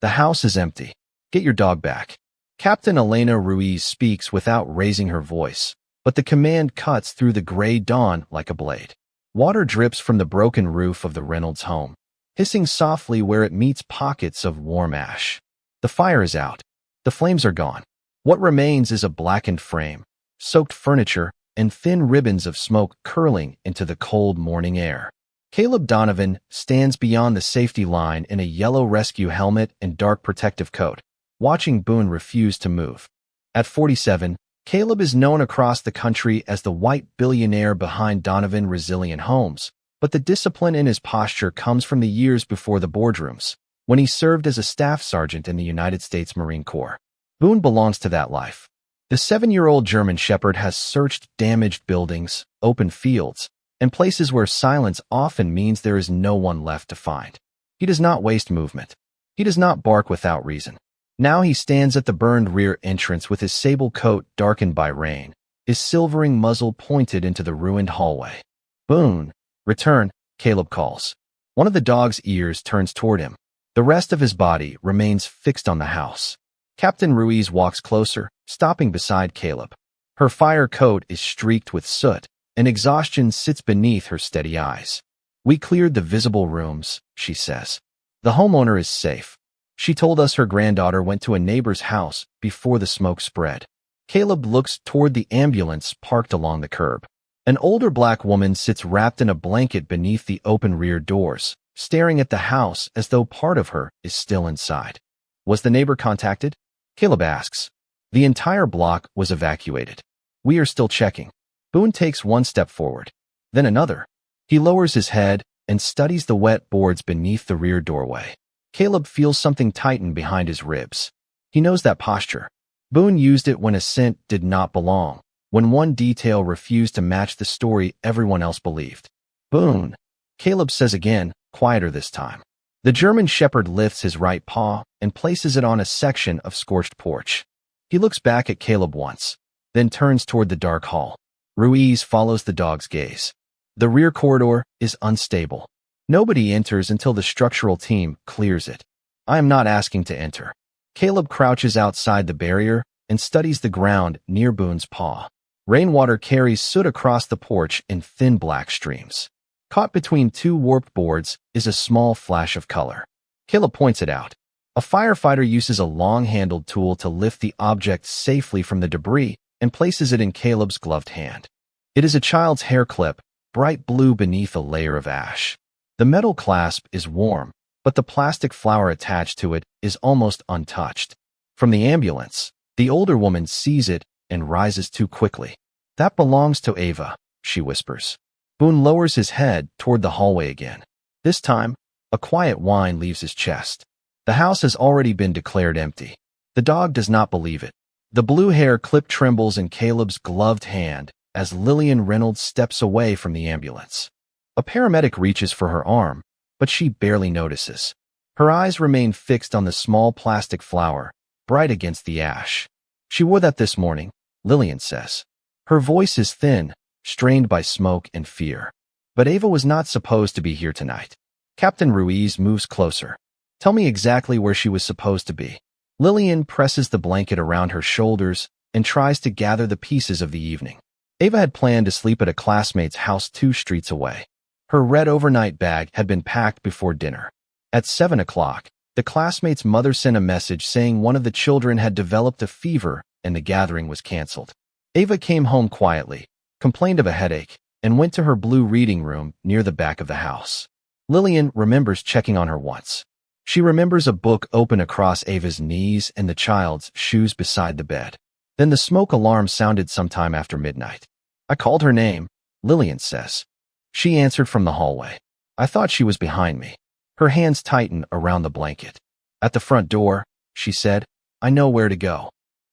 The house is empty. Get your dog back. Captain Elena Ruiz speaks without raising her voice, but the command cuts through the gray dawn like a blade. Water drips from the broken roof of the Reynolds home, hissing softly where it meets pockets of warm ash. The fire is out. The flames are gone. What remains is a blackened frame, soaked furniture, and thin ribbons of smoke curling into the cold morning air. Caleb Donovan stands beyond the safety line in a yellow rescue helmet and dark protective coat, watching Boone refuse to move. At 47, Caleb is known across the country as the white billionaire behind Donovan Resilient Homes, but the discipline in his posture comes from the years before the boardrooms, when he served as a staff sergeant in the United States Marine Corps. Boone belongs to that life. The 7-year-old German Shepherd has searched damaged buildings, open fields, and places where silence often means there is no one left to find. He does not waste movement. He does not bark without reason. Now he stands at the burned rear entrance with his sable coat darkened by rain, his silvering muzzle pointed into the ruined hallway. Boone, return, Caleb calls. One of the dog's ears turns toward him. The rest of his body remains fixed on the house. Captain Ruiz walks closer, stopping beside Caleb. Her fire coat is streaked with soot, and exhaustion sits beneath her steady eyes. We cleared the visible rooms, she says. The homeowner is safe. She told us her granddaughter went to a neighbor's house before the smoke spread. Caleb looks toward the ambulance parked along the curb. An older black woman sits wrapped in a blanket beneath the open rear doors, staring at the house as though part of her is still inside. Was the neighbor contacted? Caleb asks. The entire block was evacuated. We are still checking. Boone takes one step forward, then another. He lowers his head and studies the wet boards beneath the rear doorway. Caleb feels something tighten behind his ribs. He knows that posture. Boone used it when a scent did not belong, when one detail refused to match the story everyone else believed. Boone, Caleb says again, quieter this time. The German Shepherd lifts his right paw and places it on a section of scorched porch. He looks back at Caleb once, then turns toward the dark hall. Ruiz follows the dog's gaze. The rear corridor is unstable. Nobody enters until the structural team clears it. I am not asking to enter. Caleb crouches outside the barrier and studies the ground near Boone's paw. Rainwater carries soot across the porch in thin black streams. Caught between two warped boards is a small flash of color. Caleb points it out. A firefighter uses a long-handled tool to lift the object safely from the debris and places it in Caleb's gloved hand. It is a child's hair clip, bright blue beneath a layer of ash. The metal clasp is warm, but the plastic flower attached to it is almost untouched. From the ambulance, the older woman sees it and rises too quickly. That belongs to Ava, she whispers. Boone lowers his head toward the hallway again. This time, a quiet whine leaves his chest. The house has already been declared empty. The dog does not believe it. The blue hair clip trembles in Caleb's gloved hand as Lillian Reynolds steps away from the ambulance. A paramedic reaches for her arm, but she barely notices. Her eyes remain fixed on the small plastic flower, bright against the ash. She wore that this morning, Lillian says. Her voice is thin, strained by smoke and fear. But Ava was not supposed to be here tonight. Captain Ruiz moves closer. Tell me exactly where she was supposed to be. Lillian presses the blanket around her shoulders and tries to gather the pieces of the evening. Ava had planned to sleep at a classmate's house 2 streets away. Her red overnight bag had been packed before dinner. At 7 o'clock, the classmate's mother sent a message saying one of the children had developed a fever and the gathering was canceled. Ava came home quietly, complained of a headache, and went to her blue reading room near the back of the house. Lillian remembers checking on her once. She remembers a book open across Ava's knees and the child's shoes beside the bed. Then the smoke alarm sounded sometime after midnight. I called her name, Lillian says. She answered from the hallway. I thought she was behind me. Her hands tightened around the blanket. At the front door, she said, I know where to go.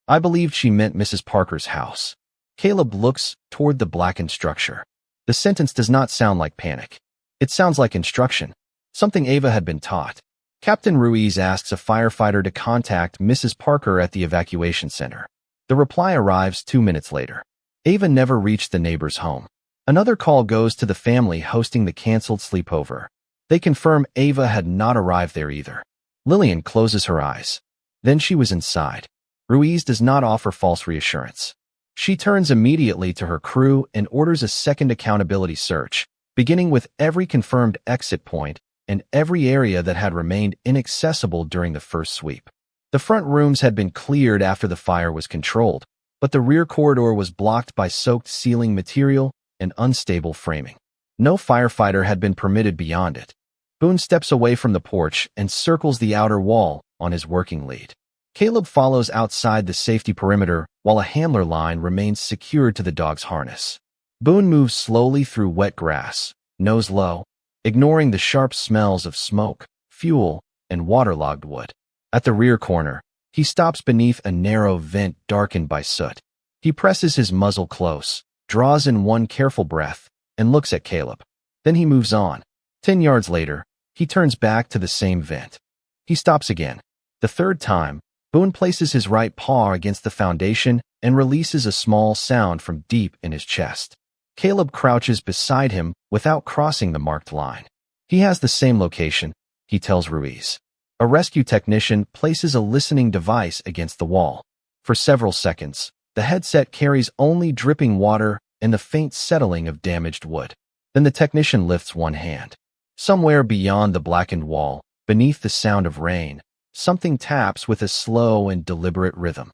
I believed she meant Mrs. Parker's house. Caleb looks toward the blackened structure. The sentence does not sound like panic. It sounds like instruction, something Ava had been taught. Captain Ruiz asks a firefighter to contact Mrs. Parker at the evacuation center. The reply arrives 2 minutes later. Ava never reached the neighbor's home. Another call goes to the family hosting the canceled sleepover. They confirm Ava had not arrived there either. Lillian closes her eyes. Then she was inside. Ruiz does not offer false reassurance. She turns immediately to her crew and orders a second accountability search, beginning with every confirmed exit point and every area that had remained inaccessible during the first sweep. The front rooms had been cleared after the fire was controlled, but the rear corridor was blocked by soaked ceiling material and unstable framing. No firefighter had been permitted beyond it. Boone steps away from the porch and circles the outer wall on his working lead. Caleb follows outside the safety perimeter while a handler line remains secured to the dog's harness. Boone moves slowly through wet grass, nose low, ignoring the sharp smells of smoke, fuel, and waterlogged wood. At the rear corner, he stops beneath a narrow vent darkened by soot. He presses his muzzle close, draws in one careful breath, and looks at Caleb. Then he moves on. 10 yards later, he turns back to the same vent. He stops again. The third time, Boone places his right paw against the foundation and releases a small sound from deep in his chest. Caleb crouches beside him without crossing the marked line. He has the same location, he tells Ruiz. A rescue technician places a listening device against the wall. For several seconds, the headset carries only dripping water and the faint settling of damaged wood. Then the technician lifts one hand. Somewhere beyond the blackened wall, beneath the sound of rain, something taps with a slow and deliberate rhythm.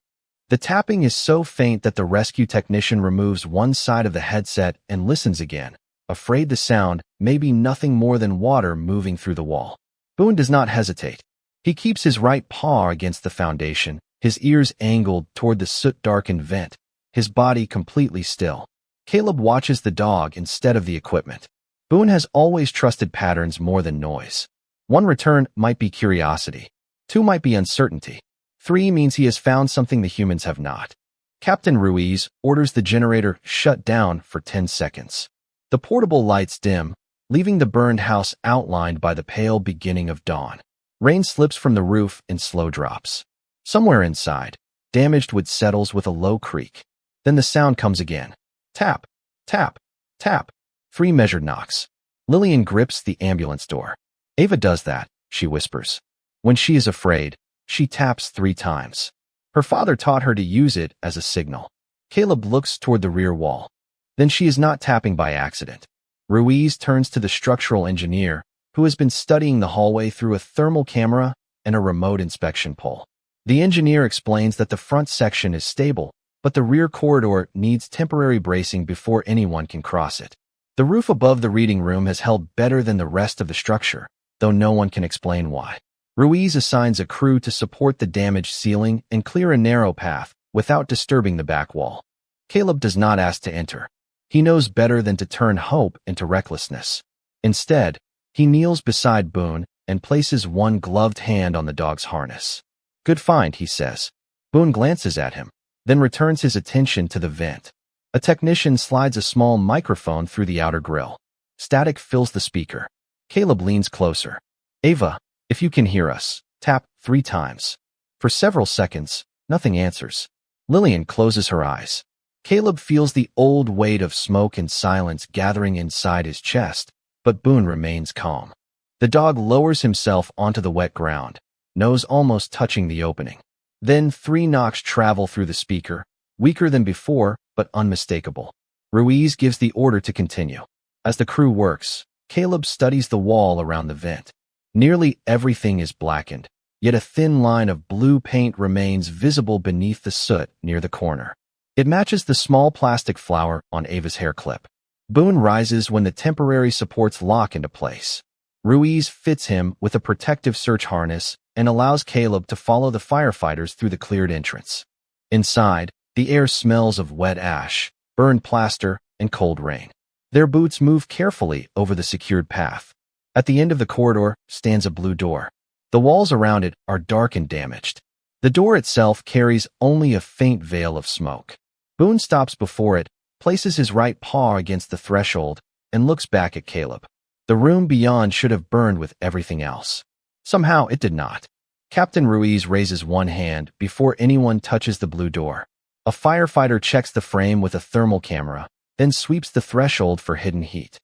The tapping is so faint that the rescue technician removes one side of the headset and listens again, afraid the sound may be nothing more than water moving through the wall. Boone does not hesitate. He keeps his right paw against the foundation, his ears angled toward the soot-darkened vent, his body completely still. Caleb watches the dog instead of the equipment. Boone has always trusted patterns more than noise. 1 return might be curiosity. 2 might be uncertainty. 3 means he has found something the humans have not. Captain Ruiz orders the generator shut down for 10 seconds. The portable lights dim, leaving the burned house outlined by the pale beginning of dawn. Rain slips from the roof in slow drops. Somewhere inside, damaged wood settles with a low creak. Then the sound comes again. Tap, tap, tap. 3 measured knocks. Lillian grips the ambulance door. Ava does that, she whispers. When she is afraid, she taps 3 times. Her father taught her to use it as a signal. Caleb looks toward the rear wall. Then she is not tapping by accident. Ruiz turns to the structural engineer, who has been studying the hallway through a thermal camera and a remote inspection pole. The engineer explains that the front section is stable, but the rear corridor needs temporary bracing before anyone can cross it. The roof above the reading room has held better than the rest of the structure, though no one can explain why. Ruiz assigns a crew to support the damaged ceiling and clear a narrow path without disturbing the back wall. Caleb does not ask to enter. He knows better than to turn hope into recklessness. Instead, he kneels beside Boone and places one gloved hand on the dog's harness. Good find, he says. Boone glances at him, then returns his attention to the vent. A technician slides a small microphone through the outer grill. Static fills the speaker. Caleb leans closer. Ava, if you can hear us, tap 3 times. For several seconds, nothing answers. Lillian closes her eyes. Caleb feels the old weight of smoke and silence gathering inside his chest, but Boone remains calm. The dog lowers himself onto the wet ground, nose almost touching the opening. Then 3 knocks travel through the speaker, weaker than before, but unmistakable. Ruiz gives the order to continue. As the crew works, Caleb studies the wall around the vent. Nearly everything is blackened, yet a thin line of blue paint remains visible beneath the soot near the corner. It matches the small plastic flower on Ava's hair clip. Boone rises when the temporary supports lock into place. Ruiz fits him with a protective search harness and allows Caleb to follow the firefighters through the cleared entrance. Inside, the air smells of wet ash, burned plaster, and cold rain. Their boots move carefully over the secured path. At the end of the corridor stands a blue door. The walls around it are dark and damaged. The door itself carries only a faint veil of smoke. Boone stops before it, places his right paw against the threshold, and looks back at Caleb. The room beyond should have burned with everything else. Somehow it did not. Captain Ruiz raises one hand before anyone touches the blue door. A firefighter checks the frame with a thermal camera, then sweeps the threshold for hidden heat.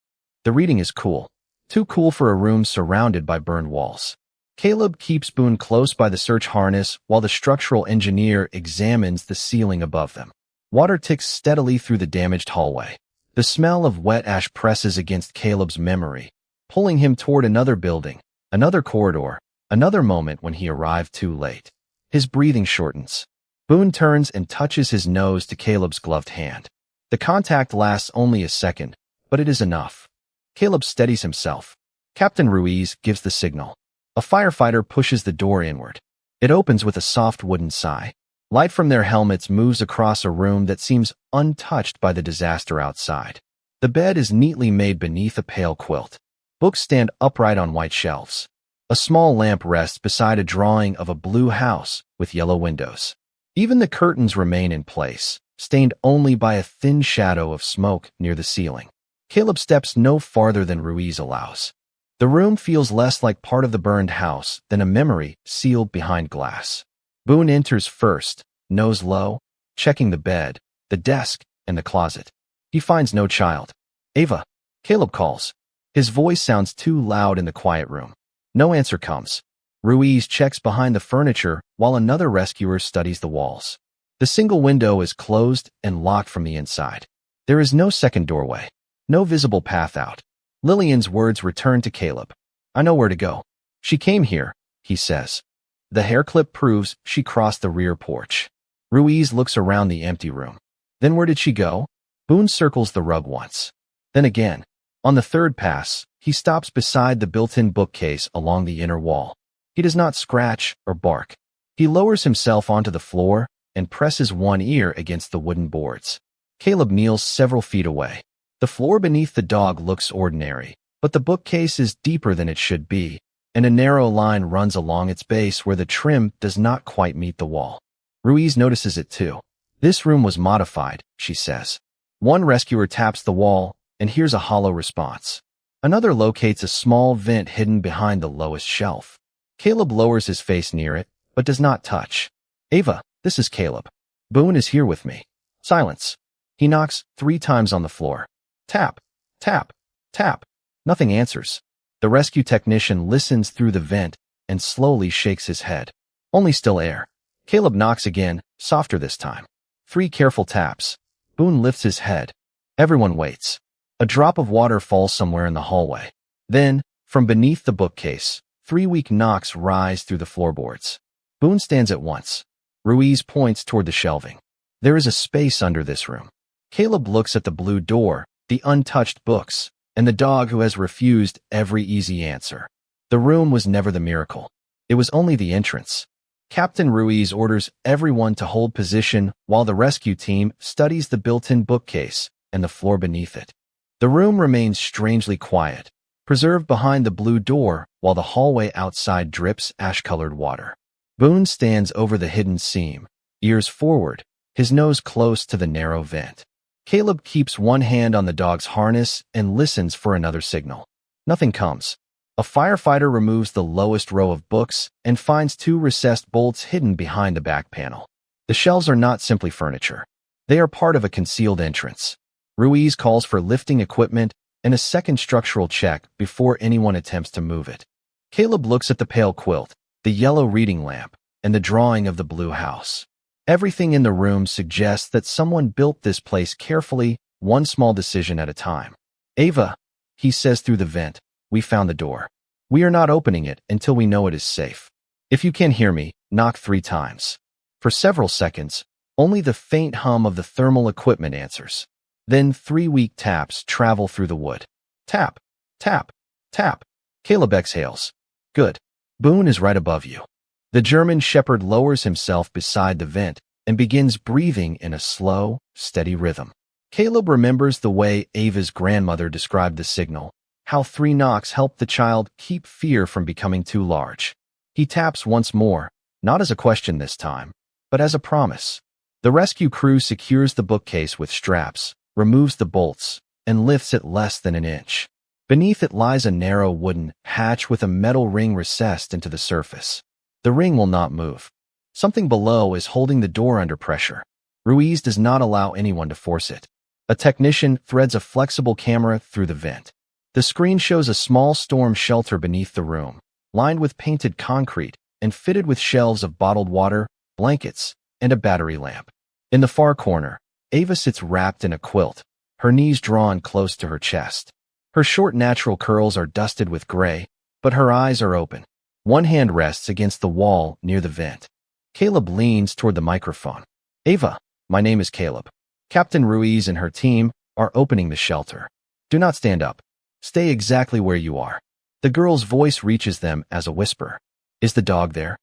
The reading is cool. Too cool for a room surrounded by burned walls. Caleb keeps Boone close by the search harness while the structural engineer examines the ceiling above them. Water ticks steadily through the damaged hallway. The smell of wet ash presses against Caleb's memory, pulling him toward another building, another corridor, another moment when he arrived too late. His breathing shortens. Boone turns and touches his nose to Caleb's gloved hand. The contact lasts only a second, but it is enough. Caleb steadies himself. Captain Ruiz gives the signal. A firefighter pushes the door inward. It opens with a soft wooden sigh. Light from their helmets moves across a room that seems untouched by the disaster outside. The bed is neatly made beneath a pale quilt. Books stand upright on white shelves. A small lamp rests beside a drawing of a blue house with yellow windows. Even the curtains remain in place, stained only by a thin shadow of smoke near the ceiling. Caleb steps no farther than Ruiz allows. The room feels less like part of the burned house than a memory sealed behind glass. Boone enters first, nose low, checking the bed, the desk, and the closet. He finds no child. "Ava," Caleb calls. His voice sounds too loud in the quiet room. No answer comes. Ruiz checks behind the furniture while another rescuer studies the walls. The single window is closed and locked from the inside. There is no second doorway, no visible path out. Lillian's words return to Caleb. "I know where to go. She came here," he says. The hair clip proves she crossed the rear porch. Ruiz looks around the empty room. "Then where did she go?" Boone circles the rug once. Then again. On the third pass, he stops beside the built-in bookcase along the inner wall. He does not scratch or bark. He lowers himself onto the floor and presses one ear against the wooden boards. Caleb kneels several feet away. The floor beneath the dog looks ordinary, but the bookcase is deeper than it should be, and a narrow line runs along its base where the trim does not quite meet the wall. Ruiz notices it too. "This room was modified," she says. One rescuer taps the wall and hears a hollow response. Another locates a small vent hidden behind the lowest shelf. Caleb lowers his face near it, but does not touch. "Ava, this is Caleb. Boone is here with me." Silence. He knocks 3 times on the floor. Tap, tap, tap. Nothing answers. The rescue technician listens through the vent and slowly shakes his head. Only still air. Caleb knocks again, softer this time. 3 careful taps. Boone lifts his head. Everyone waits. A drop of water falls somewhere in the hallway. Then, from beneath the bookcase, 3 weak knocks rise through the floorboards. Boone stands at once. Ruiz points toward the shelving. There is a space under this room. Caleb looks at the blue door, the untouched books, and the dog who has refused every easy answer. The room was never the miracle. It was only the entrance. Captain Ruiz orders everyone to hold position while the rescue team studies the built-in bookcase and the floor beneath it. The room remains strangely quiet, preserved behind the blue door while the hallway outside drips ash-colored water. Boone stands over the hidden seam, ears forward, his nose close to the narrow vent. Caleb keeps one hand on the dog's harness and listens for another signal. Nothing comes. A firefighter removes the lowest row of books and finds 2 recessed bolts hidden behind the back panel. The shelves are not simply furniture. They are part of a concealed entrance. Ruiz calls for lifting equipment and a second structural check before anyone attempts to move it. Caleb looks at the pale quilt, the yellow reading lamp, and the drawing of the blue house. Everything in the room suggests that someone built this place carefully, one small decision at a time. "Ava," he says through the vent, "we found the door. We are not opening it until we know it is safe. If you can hear me, knock 3 times. For several seconds, only the faint hum of the thermal equipment answers. Then 3 weak taps travel through the wood. Tap, tap, tap. Caleb exhales. "Good. Boone is right above you." The German shepherd lowers himself beside the vent and begins breathing in a slow, steady rhythm. Caleb remembers the way Ava's grandmother described the signal, how 3 knocks helped the child keep fear from becoming too large. He taps once more, not as a question this time, but as a promise. The rescue crew secures the bookcase with straps, removes the bolts, and lifts it less than an inch. Beneath it lies a narrow wooden hatch with a metal ring recessed into the surface. The ring will not move. Something below is holding the door under pressure. Ruiz does not allow anyone to force it. A technician threads a flexible camera through the vent. The screen shows a small storm shelter beneath the room, lined with painted concrete and fitted with shelves of bottled water, blankets, and a battery lamp. In the far corner, Ava sits wrapped in a quilt, her knees drawn close to her chest. Her short natural curls are dusted with gray, but her eyes are open. One hand rests against the wall near the vent. Caleb leans toward the microphone. Ava, my name is Caleb. Captain Ruiz and her team are opening the shelter. Do not stand up. Stay exactly where you are. The girl's voice reaches them as a whisper. Is the dog there?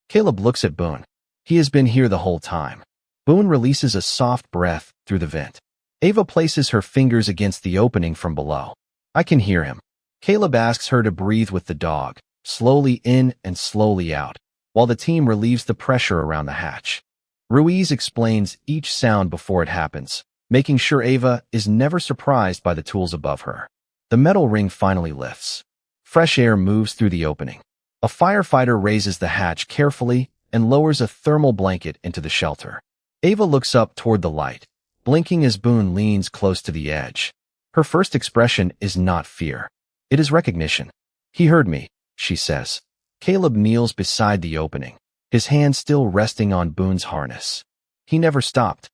Caleb looks at Boone. He has been here the whole time. Boone releases a soft breath through the vent. Ava places her fingers against the opening from below. I can hear him. Caleb asks her to breathe with the dog, slowly in and slowly out, while the team relieves the pressure around the hatch. Ruiz explains each sound before it happens, making sure Ava is never surprised by the tools above her. The metal ring finally lifts. Fresh air moves through the opening. A firefighter raises the hatch carefully and lowers a thermal blanket into the shelter. Ava looks up toward the light, blinking as Boone leans close to the edge. Her first expression is not fear. It is recognition. He heard me, she says. Caleb kneels beside the opening, his hand still resting on Boone's harness. He never stopped.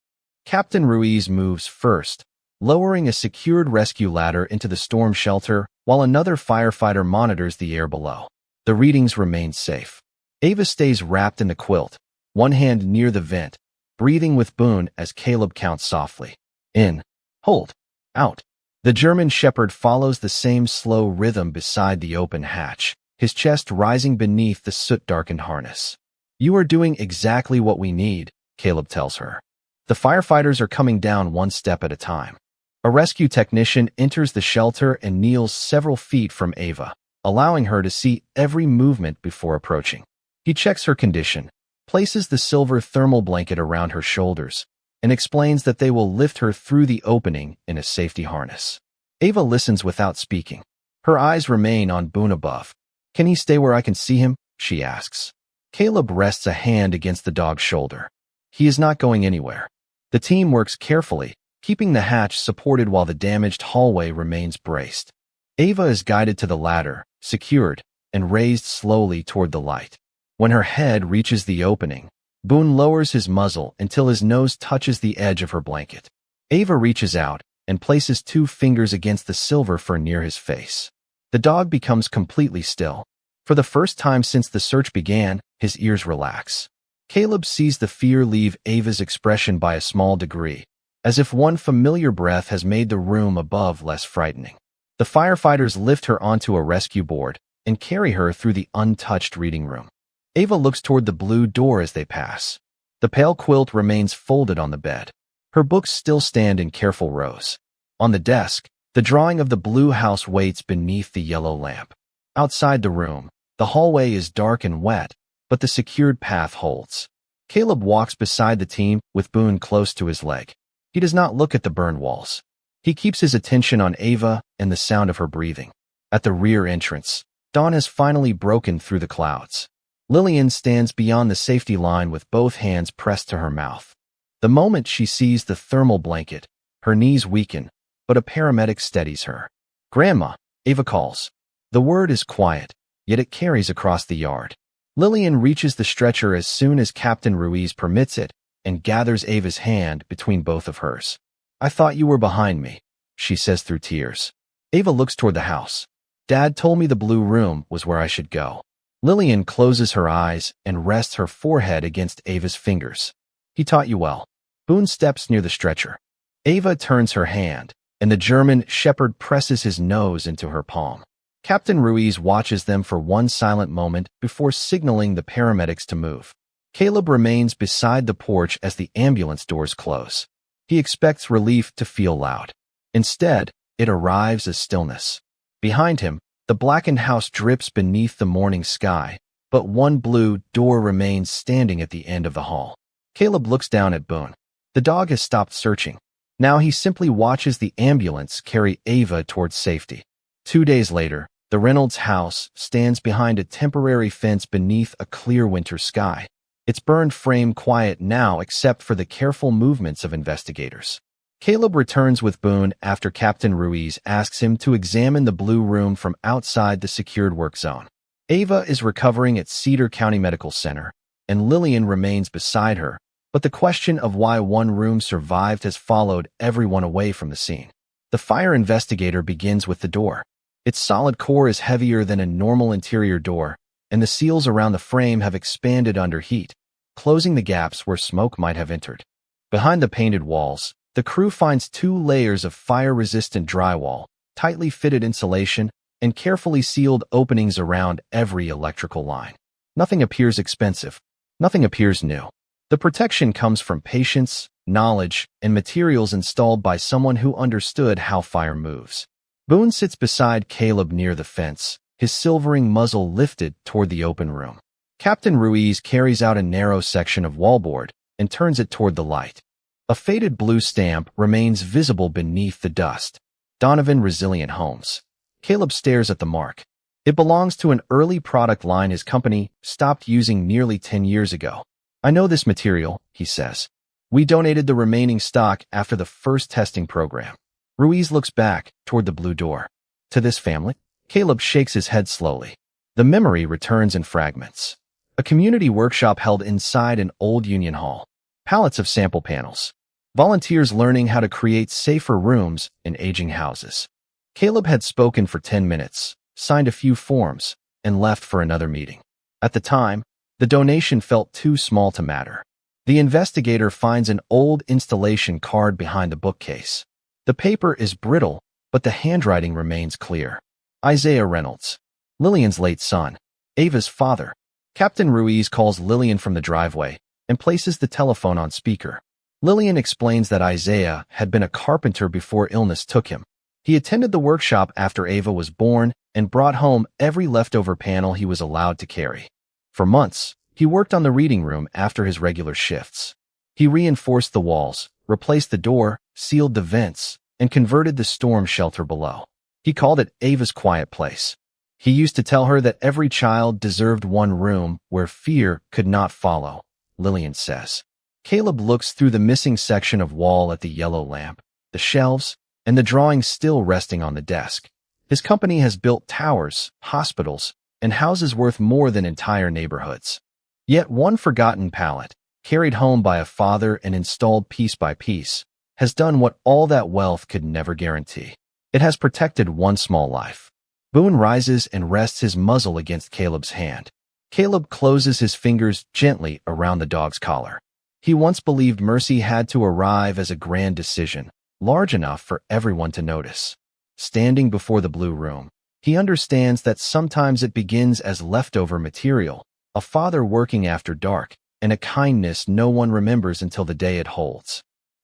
Captain Ruiz moves first, lowering a secured rescue ladder into the storm shelter while another firefighter monitors the air below. The readings remain safe. Ava stays wrapped in the quilt, one hand near the vent, breathing with Boone as Caleb counts softly. In. Hold. Out. The German shepherd follows the same slow rhythm beside the open hatch, his chest rising beneath the soot-darkened harness. You are doing exactly what we need, Caleb tells her. The firefighters are coming down one step at a time. A rescue technician enters the shelter and kneels several feet from Ava, allowing her to see every movement before approaching. He checks her condition, places the silver thermal blanket around her shoulders, and explains that they will lift her through the opening in a safety harness. Ava listens without speaking. Her eyes remain on Boone above. Can he stay where I can see him? She asks. Caleb rests a hand against the dog's shoulder. He is not going anywhere. The team works carefully, keeping the hatch supported while the damaged hallway remains braced. Ava is guided to the ladder, secured, and raised slowly toward the light. When her head reaches the opening, Boone lowers his muzzle until his nose touches the edge of her blanket. Ava reaches out and places 2 fingers against the silver fur near his face. The dog becomes completely still. For the first time since the search began, his ears relax. Caleb sees the fear leave Ava's expression by a small degree, as if one familiar breath has made the room above less frightening. The firefighters lift her onto a rescue board and carry her through the untouched reading room. Ava looks toward the blue door as they pass. The pale quilt remains folded on the bed. Her books still stand in careful rows. On the desk, the drawing of the blue house waits beneath the yellow lamp. Outside the room, the hallway is dark and wet, but the secured path holds. Caleb walks beside the team with Boone close to his leg. He does not look at the burned walls. He keeps his attention on Ava and the sound of her breathing. At the rear entrance, dawn has finally broken through the clouds. Lillian stands beyond the safety line with both hands pressed to her mouth. The moment she sees the thermal blanket, her knees weaken, but a paramedic steadies her. Grandma, Ava calls. The word is quiet, yet it carries across the yard. Lillian reaches the stretcher as soon as Captain Ruiz permits it and gathers Ava's hand between both of hers. I thought you were behind me, she says through tears. Ava looks toward the house. Dad told me the blue room was where I should go. Lillian closes her eyes and rests her forehead against Ava's fingers. He taught you well. Boone steps near the stretcher. Ava turns her hand, and the German shepherd presses his nose into her palm. Captain Ruiz watches them for one silent moment before signaling the paramedics to move. Caleb remains beside the porch as the ambulance doors close. He expects relief to feel loud. Instead, it arrives as stillness. Behind him, the blackened house drips beneath the morning sky, but one blue door remains standing at the end of the hall. Caleb looks down at Boone. The dog has stopped searching. Now he simply watches the ambulance carry Ava towards safety. 2 days later, the Reynolds house stands behind a temporary fence beneath a clear winter sky. Its burned frame quiet now except for the careful movements of investigators. Caleb returns with Boone after Captain Ruiz asks him to examine the blue room from outside the secured work zone. Ava is recovering at Cedar County Medical Center, and Lillian remains beside her, but the question of why one room survived has followed everyone away from the scene. The fire investigator begins with the door. Its solid core is heavier than a normal interior door, and the seals around the frame have expanded under heat, closing the gaps where smoke might have entered. Behind the painted walls, the crew finds 2 layers of fire-resistant drywall, tightly fitted insulation, and carefully sealed openings around every electrical line. Nothing appears expensive. Nothing appears new. The protection comes from patience, knowledge, and materials installed by someone who understood how fire moves. Boone sits beside Caleb near the fence, his silvering muzzle lifted toward the open room. Captain Ruiz carries out a narrow section of wallboard and turns it toward the light. A faded blue stamp remains visible beneath the dust. Donovan Resilient Homes. Caleb stares at the mark. It belongs to an early product line his company stopped using nearly 10 years ago. I know this material, he says. We donated the remaining stock after the first testing program. Ruiz looks back toward the blue door. To this family? Caleb shakes his head slowly. The memory returns in fragments. A community workshop held inside an old union hall. Pallets of sample panels. Volunteers learning how to create safer rooms in aging houses. Caleb had spoken for 10 minutes, signed a few forms, and left for another meeting. At the time, the donation felt too small to matter. The investigator finds an old installation card behind the bookcase. The paper is brittle, but the handwriting remains clear. Isaiah Reynolds, Lillian's late son, Ava's father. Captain Ruiz calls Lillian from the driveway and places the telephone on speaker. Lillian explains that Isaiah had been a carpenter before illness took him. He attended the workshop after Ava was born and brought home every leftover panel he was allowed to carry. For months, he worked on the reading room after his regular shifts. He reinforced the walls, replaced the door, sealed the vents, and converted the storm shelter below. He called it Ava's quiet place. He used to tell her that every child deserved one room where fear could not follow, Lillian says. Caleb looks through the missing section of wall at the yellow lamp, the shelves, and the drawings still resting on the desk. His company has built towers, hospitals, and houses worth more than entire neighborhoods. Yet one forgotten pallet, carried home by a father and installed piece by piece, has done what all that wealth could never guarantee. It has protected one small life. Boone rises and rests his muzzle against Caleb's hand. Caleb closes his fingers gently around the dog's collar. He once believed mercy had to arrive as a grand decision, large enough for everyone to notice. Standing before the blue room, he understands that sometimes it begins as leftover material, a father working after dark, and a kindness no one remembers until the day it holds.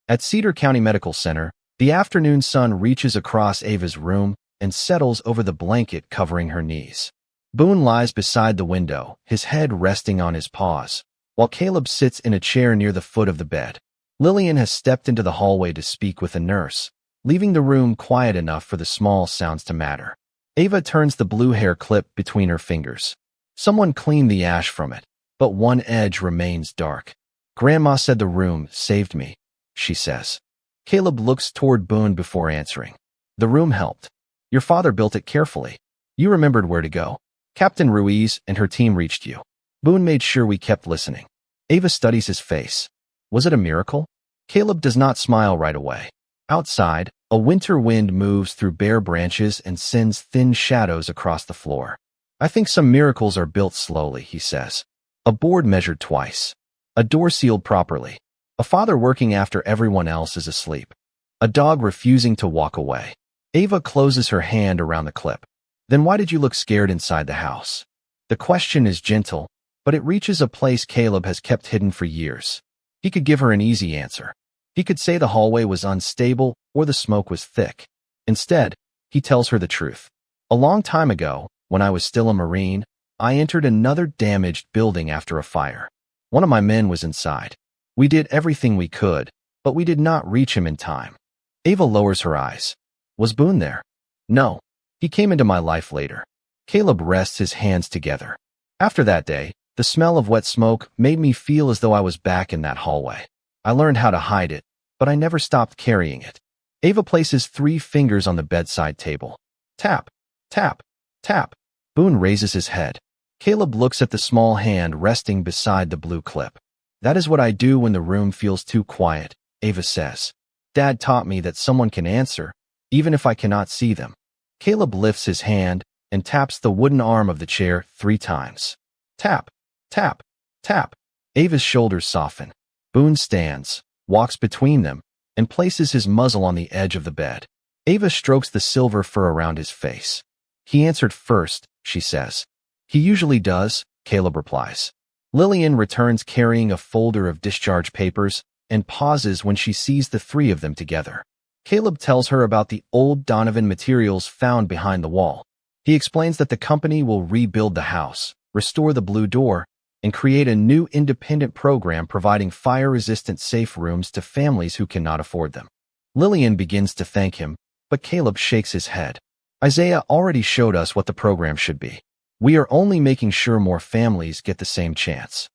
At Cedar County Medical Center, the afternoon sun reaches across Ava's room and settles over the blanket covering her knees. Boone lies beside the window, his head resting on his paws, while Caleb sits in a chair near the foot of the bed. Lillian has stepped into the hallway to speak with a nurse, leaving the room quiet enough for the small sounds to matter. Ava turns the blue hair clip between her fingers. Someone cleaned the ash from it, but one edge remains dark. Grandma said the room saved me, she says. Caleb looks toward Boone before answering. The room helped. Your father built it carefully. You remembered where to go. Captain Ruiz and her team reached you. Boone made sure we kept listening. Ava studies his face. Was it a miracle? Caleb does not smile right away. Outside, a winter wind moves through bare branches and sends thin shadows across the floor. I think some miracles are built slowly, he says. A board measured twice. A door sealed properly. A father working after everyone else is asleep. A dog refusing to walk away. Ava closes her hand around the clip. Then why did you look scared inside the house? The question is gentle, but it reaches a place Caleb has kept hidden for years. He could give her an easy answer. He could say the hallway was unstable or the smoke was thick. Instead, he tells her the truth. A long time ago, when I was still a Marine, I entered another damaged building after a fire. One of my men was inside. We did everything we could, but we did not reach him in time. Ava lowers her eyes. Was Boone there? No. He came into my life later. Caleb rests his hands together. After that day, the smell of wet smoke made me feel as though I was back in that hallway. I learned how to hide it, but I never stopped carrying it. Ava places 3 fingers on the bedside table. Tap, tap, tap. Boone raises his head. Caleb looks at the small hand resting beside the blue clip. That is what I do when the room feels too quiet, Ava says. Dad taught me that someone can answer, even if I cannot see them. Caleb lifts his hand and taps the wooden arm of the chair 3 times. Tap, tap, tap. Ava's shoulders soften. Boone stands, walks between them, and places his muzzle on the edge of the bed. Ava strokes the silver fur around his face. He answered first, she says. He usually does, Caleb replies. Lillian returns carrying a folder of discharge papers and pauses when she sees the 3 of them together. Caleb tells her about the old Donovan materials found behind the wall. He explains that the company will rebuild the house, restore the blue door, and create a new independent program providing fire-resistant safe rooms to families who cannot afford them. Lillian begins to thank him, but Caleb shakes his head. Isaiah already showed us what the program should be. We are only making sure more families get the same chance.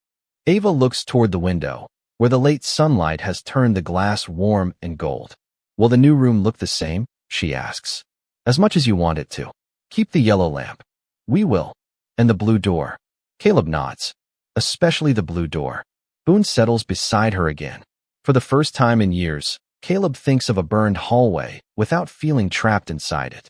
Ava looks toward the window, where the late sunlight has turned the glass warm and gold. Will the new room look the same? She asks. As much as you want it to. Keep the yellow lamp. We will. And the blue door. Caleb nods. Especially the blue door. Boone settles beside her again. For the first time in years, Caleb thinks of a burned hallway without feeling trapped inside it.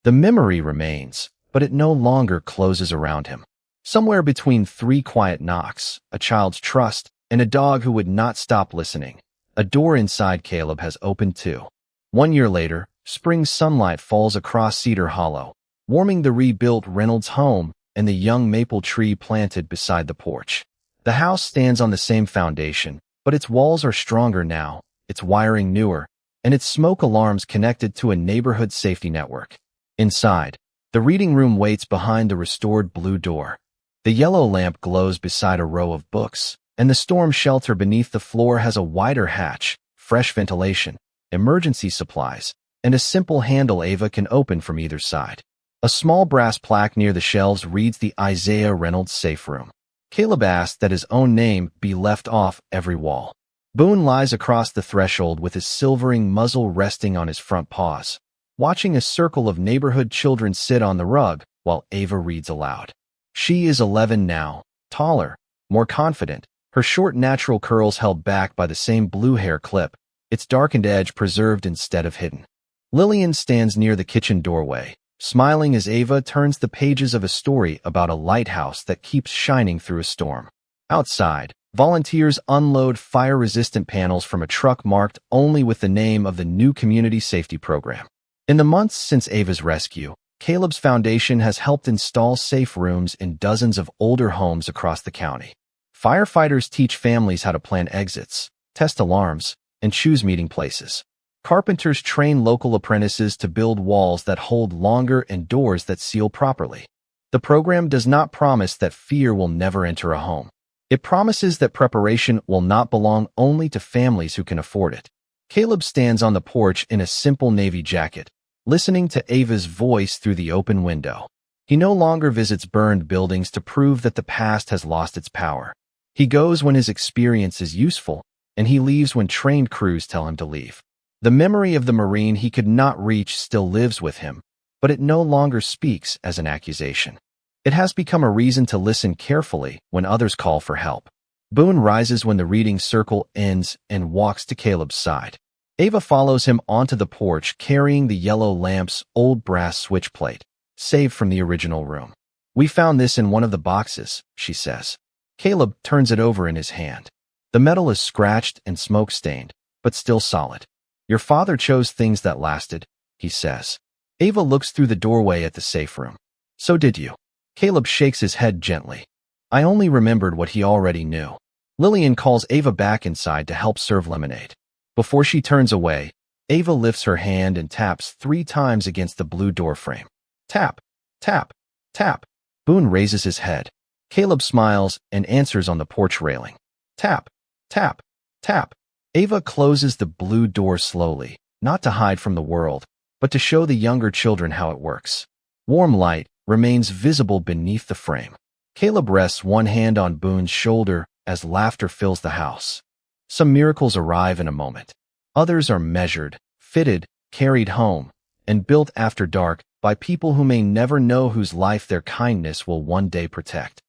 The memory remains, but it no longer closes around him. Somewhere between 3 quiet knocks, a child's trust, and a dog who would not stop listening, a door inside Caleb has opened too. 1 year later, spring sunlight falls across Cedar Hollow, warming the rebuilt Reynolds home and the young maple tree planted beside the porch. The house stands on the same foundation, but its walls are stronger now, its wiring newer, and its smoke alarms connected to a neighborhood safety network. Inside, the reading room waits behind the restored blue door. The yellow lamp glows beside a row of books, and the storm shelter beneath the floor has a wider hatch, fresh ventilation, emergency supplies, and a simple handle Ava can open from either side. A small brass plaque near the shelves reads the Isaiah Reynolds Safe Room. Caleb asked that his own name be left off every wall. Boone lies across the threshold with his silvering muzzle resting on his front paws, watching a circle of neighborhood children sit on the rug while Ava reads aloud. She is 11 now, taller, more confident, her short natural curls held back by the same blue hair clip, its darkened edge preserved instead of hidden. Lillian stands near the kitchen doorway, smiling as Ava turns the pages of a story about a lighthouse that keeps shining through a storm. Outside, volunteers unload fire-resistant panels from a truck marked only with the name of the new community safety program. In the months since Ava's rescue, Caleb's foundation has helped install safe rooms in dozens of older homes across the county. Firefighters teach families how to plan exits, test alarms, and choose meeting places. Carpenters train local apprentices to build walls that hold longer and doors that seal properly. The program does not promise that fear will never enter a home. It promises that preparation will not belong only to families who can afford it. Caleb stands on the porch in a simple navy jacket, listening to Ava's voice through the open window. He no longer visits burned buildings to prove that the past has lost its power. He goes when his experience is useful, and he leaves when trained crews tell him to leave. The memory of the Marine he could not reach still lives with him, but it no longer speaks as an accusation. It has become a reason to listen carefully when others call for help. Boone rises when the reading circle ends and walks to Caleb's side. Ava follows him onto the porch carrying the yellow lamp's old brass switch plate, saved from the original room. We found this in one of the boxes, she says. Caleb turns it over in his hand. The metal is scratched and smoke-stained, but still solid. Your father chose things that lasted, he says. Ava looks through the doorway at the safe room. So did you. Caleb shakes his head gently. I only remembered what he already knew. Lillian calls Ava back inside to help serve lemonade. Before she turns away, Ava lifts her hand and taps 3 times against the blue door frame. Tap, tap, tap. Boone raises his head. Caleb smiles and answers on the porch railing. Tap, tap, tap. Ava closes the blue door slowly, not to hide from the world, but to show the younger children how it works. Warm light remains visible beneath the frame. Caleb rests one hand on Boone's shoulder as laughter fills the house. Some miracles arrive in a moment. Others are measured, fitted, carried home, and built after dark by people who may never know whose life their kindness will one day protect.